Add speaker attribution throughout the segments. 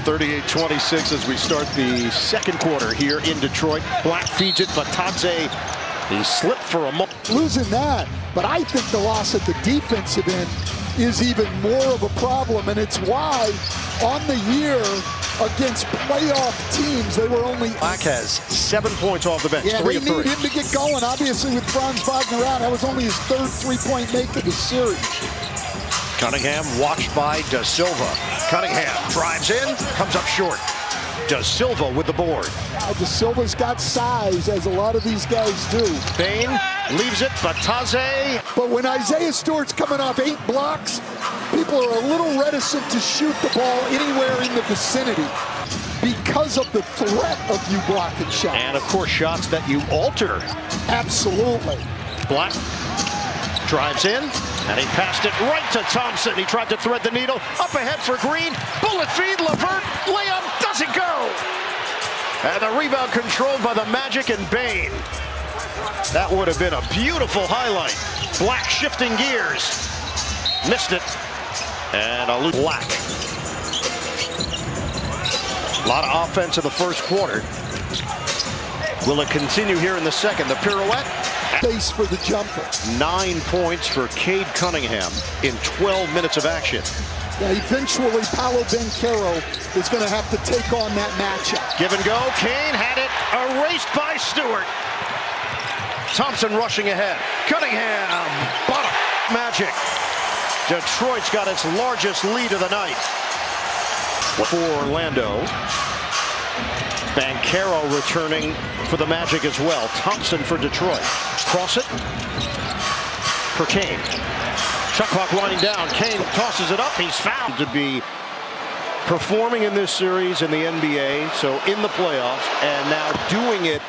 Speaker 1: 38-26 as we start the second quarter here in Detroit. Black feeds it, but Tadze, he slipped for a moment.
Speaker 2: Losing that, but I think the loss at the defensive end is even more of a problem, and it's why on the year against playoff teams, they were only...
Speaker 1: Black has 7 points off the bench,
Speaker 2: yeah,
Speaker 1: 3 of 3.
Speaker 2: They need him to get going, obviously, with Franz Wagner out. That was only his third three-point make of the series.
Speaker 1: Cunningham watched by Da Silva. Cunningham drives in, comes up short. Da Silva with the board.
Speaker 2: Da Silva's got size, as a lot of these guys do.
Speaker 1: Bain leaves it, but Tadze.
Speaker 2: But when Isaiah Stewart's coming off 8 blocks, people are a little reticent to shoot the ball anywhere in the vicinity because of the threat of you blocking shots.
Speaker 1: And, of course, shots that you alter.
Speaker 2: Absolutely.
Speaker 1: Black drives in, and he passed it right to Thompson. He tried to thread the needle. Up ahead for Green. Bullet feed, Levert. Layup doesn't go. And the rebound controlled by the Magic and Bain. That would have been a beautiful highlight. Black shifting gears. Missed it. And a loose Black. A lot of offense in the first quarter. Will it continue here in the second? The pirouette.
Speaker 2: Base for the jumper.
Speaker 1: 9 points for Cade Cunningham in 12 minutes of action.
Speaker 2: Yeah, eventually Paolo Banchero is going to have to take on that matchup.
Speaker 1: Give and go. Kane had it erased by Stewart. Thompson rushing ahead. Cunningham. Bottom. Magic. Detroit's got its largest lead of the night. For Orlando. Banchero returning for the Magic as well. Thompson for Detroit. Cross it for Kane. Shot clock winding down. Kane tosses it up. He's fouled to be performing in this series in the NBA, so in the playoffs, and now doing it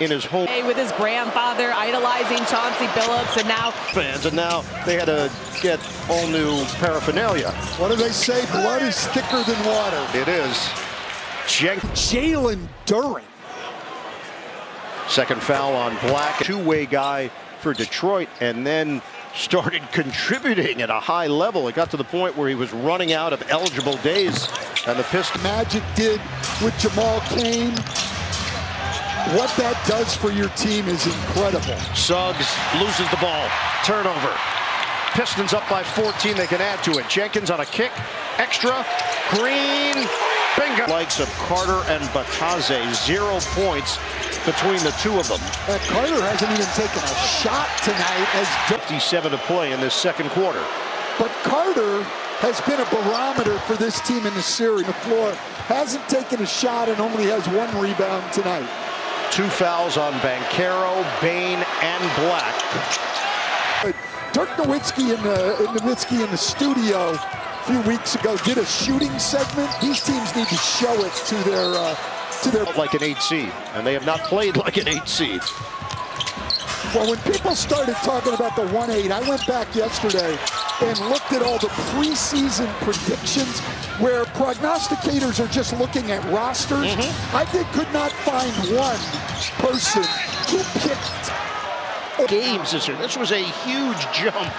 Speaker 1: in his home.
Speaker 3: With his grandfather idolizing Chauncey Billups, and now
Speaker 1: fans, and now they had to get all new paraphernalia.
Speaker 2: What do they say? Blood is thicker than water.
Speaker 1: It is.
Speaker 2: Jalen Duren.
Speaker 1: Second foul on Black. Two-way guy for Detroit, and then started contributing at a high level. It got to the point where he was running out of eligible days, and the Pistons.
Speaker 2: Magic did with Jamal Cain. What that does for your team is incredible.
Speaker 1: Suggs loses the ball. Turnover. Pistons up by 14. They can add to it. Jenkins on a kick. Extra. Green. Bingo. Likes of Carter and Batadze. 0 points between the two of them.
Speaker 2: Carter hasn't even taken a shot tonight. As
Speaker 1: 57 to play in this second quarter.
Speaker 2: But Carter has been a barometer for this team in the series. The floor hasn't taken a shot and only has 1 rebound tonight.
Speaker 1: 2 fouls on Banchero, Bain, and Black.
Speaker 2: Dirk Nowitzki in the studio a few weeks ago did a shooting segment. These teams need to show it to their
Speaker 1: like an 8 seed, and they have not played like an 8 seed.
Speaker 2: Well, when people started talking about the 1-8, I went back yesterday and looked at all the preseason predictions where prognosticators are just looking at rosters. I could not find one person who picked
Speaker 1: games this year. This was a huge jump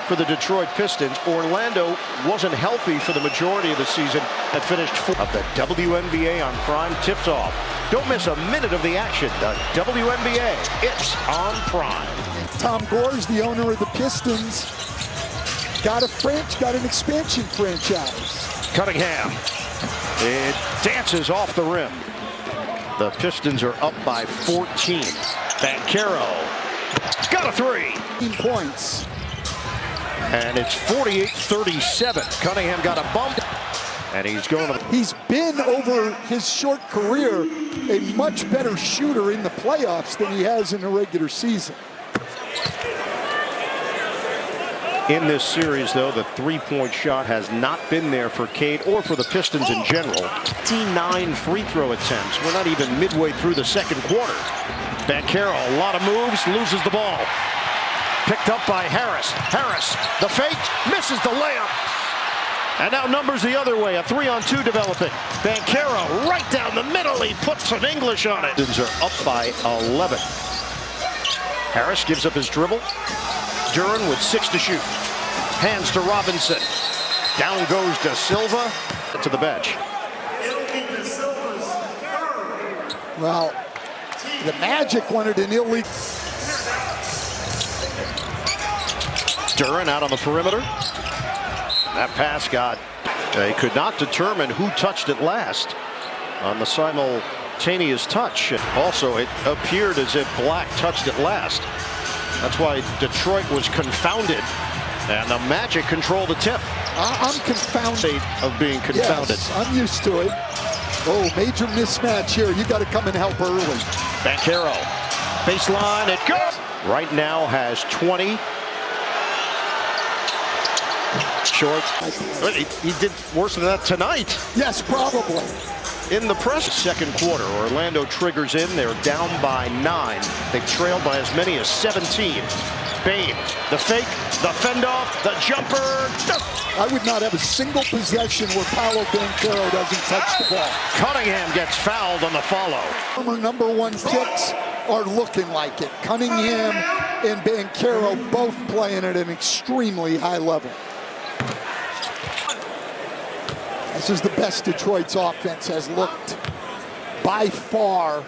Speaker 1: for the Detroit Pistons. Orlando wasn't healthy for the majority of the season and finished 4th. Of the WNBA on Prime tips off. Don't miss a minute of the action. The WNBA, it's on Prime.
Speaker 2: Tom Gore's the owner of the Pistons. Got an expansion franchise.
Speaker 1: Cunningham. It dances off the rim. The Pistons are up by 14. Banchero got a 3.
Speaker 2: 18 points.
Speaker 1: And it's 48-37. Cunningham got a bump, and he's going to...
Speaker 2: He's been, over his short career, a much better shooter in the playoffs than he has in the regular season.
Speaker 1: In this series, though, the three-point shot has not been there for Cade or for the Pistons in general. 59 free throw attempts. We're not even midway through the second quarter. Banchero, a lot of moves, loses the ball. Picked up by Harris. Harris, the fake, misses the layup. And now numbers the other way. A 3-on-2 developing. Banchero right down the middle. He puts some English on it. Pistons are up by 11. Harris gives up his dribble. Duren with 6 to shoot. Hands to Robinson. Down goes Da Silva. To the bench.
Speaker 2: Well, the Magic wanted an illegal.
Speaker 1: Duran out on the perimeter. That pass got, they could not determine who touched it last on the simultaneous touch. Also, it appeared as if Black touched it last. That's why Detroit was confounded, and the Magic control the tip.
Speaker 2: I'm confounded.
Speaker 1: State of being confounded.
Speaker 2: Yes, I'm used to it. Oh, major mismatch here. You got to come and help early.
Speaker 1: Banchero, baseline, it goes. Right now has 20. Short. He did worse than that tonight.
Speaker 2: Yes, probably.
Speaker 1: In the press, second quarter, Orlando triggers in. They're down by 9. They've trailed by as many as 17. Bane, the fake, the fend-off, the jumper.
Speaker 2: I would not have a single possession where Paolo Banchero doesn't touch the ball.
Speaker 1: Cunningham gets fouled on the follow.
Speaker 2: Former #1 picks are looking like it. Cunningham and Banchero both playing at an extremely high level. This is the best Detroit's offense has looked by far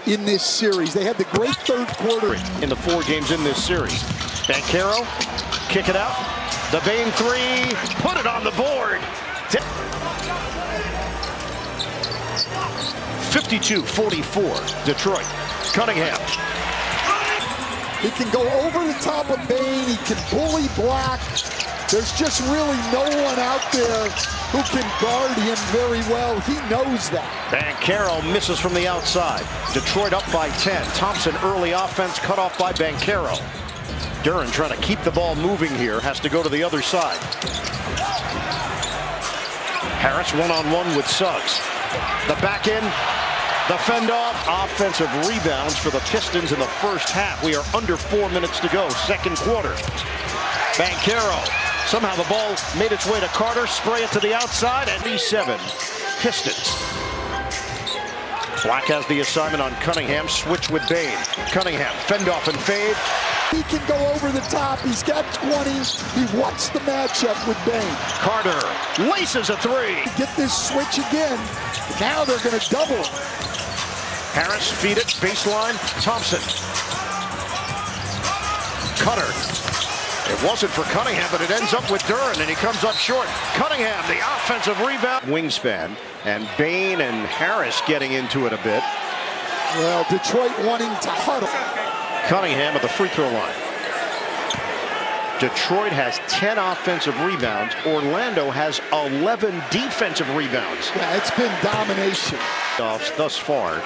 Speaker 2: in this series. They had the great third quarter.
Speaker 1: In the 4 games in this series. Banchero, kick it out. The Bane 3, put it on the board. 52-44, Detroit. Cunningham.
Speaker 2: He can go over the top of Bane. He can bully Black. There's just really no one out there who can guard him very well. He knows that.
Speaker 1: Banchero misses from the outside. Detroit up by 10. Thompson early offense cut off by Banchero. Duran trying to keep the ball moving here. Has to go to the other side. Harris one-on-one with Suggs. The back end. The fend-off. Offensive rebounds for the Pistons in the first half. We are under 4 minutes to go. Second quarter. Banchero. Somehow the ball made its way to Carter. Spray it to the outside. And 37 Pistons. Black has the assignment on Cunningham. Switch with Bane. Cunningham. Fend off and fade.
Speaker 2: He can go over the top. He's got 20. He wants the matchup with Bane.
Speaker 1: Carter laces a 3.
Speaker 2: Get this switch again. Now they're going to double.
Speaker 1: Harris feed it. Baseline. Thompson. Cutter. It wasn't for Cunningham, but it ends up with Duran, and he comes up short. Cunningham, the offensive rebound. Wingspan, and Bane and Harris getting into it a bit.
Speaker 2: Well, Detroit wanting to huddle.
Speaker 1: Cunningham at the free throw line. Detroit has 10 offensive rebounds. Orlando has 11 defensive rebounds.
Speaker 2: Yeah, it's been domination.
Speaker 1: Thus far.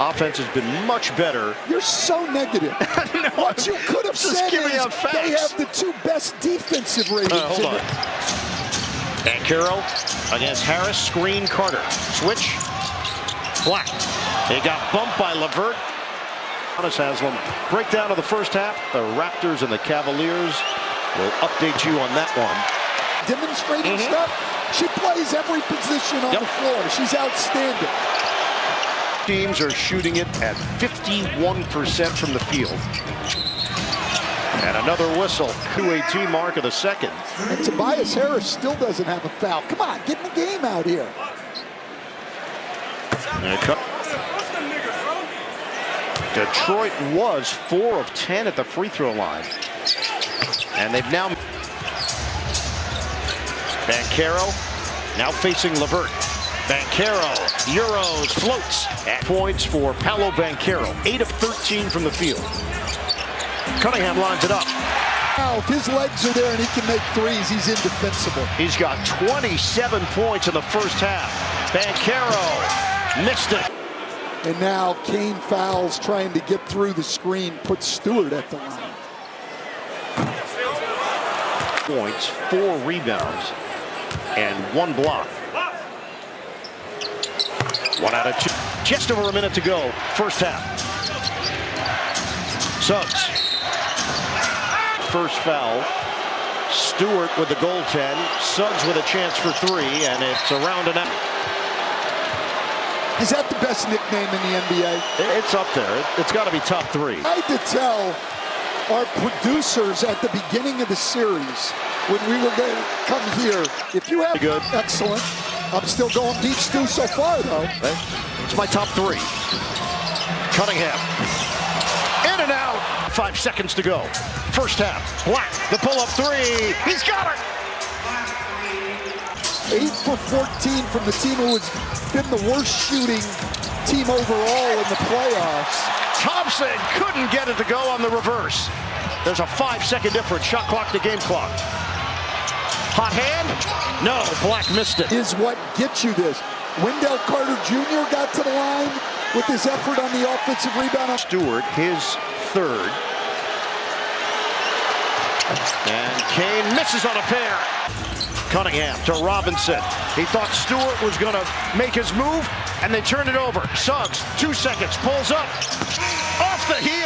Speaker 1: Offense has been much better.
Speaker 2: You're so negative.
Speaker 1: No,
Speaker 2: what you could have said is they have the 2 best defensive ratings.
Speaker 1: Hold on. Banchero against Harris. Screen Carter. Switch. Black. He got bumped by LeVert. Haslam. Breakdown of the first half. The Raptors and the Cavaliers. We'll update you on that one.
Speaker 2: Demonstrating stuff. She plays every position on the floor. She's outstanding.
Speaker 1: Teams are shooting it at 51% from the field. And another whistle. 2:18 mark of the second.
Speaker 2: And Tobias Harris still doesn't have a foul. Come on, get in the game out here.
Speaker 1: Detroit was 4 of 10 at the free throw line. And they've now... Banchero now facing LeVert. Banchero, Euros, floats. At points for Paolo Banchero. 8 of 13 from the field. Cunningham lines it up.
Speaker 2: Now, if his legs are there and he can make threes, he's indefensible.
Speaker 1: He's got 27 points in the first half. Banchero missed it.
Speaker 2: And now Kane fouls trying to get through the screen, puts Stewart at the line.
Speaker 1: Points, 4 rebounds, and 1 block. 1 out of 2. Just over a minute to go, first half. Suggs. First foul. Stewart with the goaltend. Suggs with a chance for 3, and it's around and out.
Speaker 2: Is that the best nickname in the NBA?
Speaker 1: It's up there. It's got to be top 3.
Speaker 2: I had to tell our producers at the beginning of the series when we were going to come here. If you have
Speaker 1: Good.
Speaker 2: Excellent. I'm still going beef stew so far, though.
Speaker 1: It's my top three. Cunningham. In and out. 5 seconds to go. First half. Black, the pull-up three. He's got it.
Speaker 2: 8 for 14 from the team who has been the worst shooting team overall in the playoffs.
Speaker 1: Thompson couldn't get it to go on the reverse. There's a 5-second difference. Shot clock to game clock. Hot hand? No, Black missed it.
Speaker 2: Is what gets you this. Wendell Carter Jr. got to the line with his effort on the offensive rebound.
Speaker 1: Stewart, his third. And Kane misses on a pair. Cunningham to Robinson. He thought Stewart was going to make his move, and they turned it over. Suggs, 2 seconds, pulls up. Off the heel.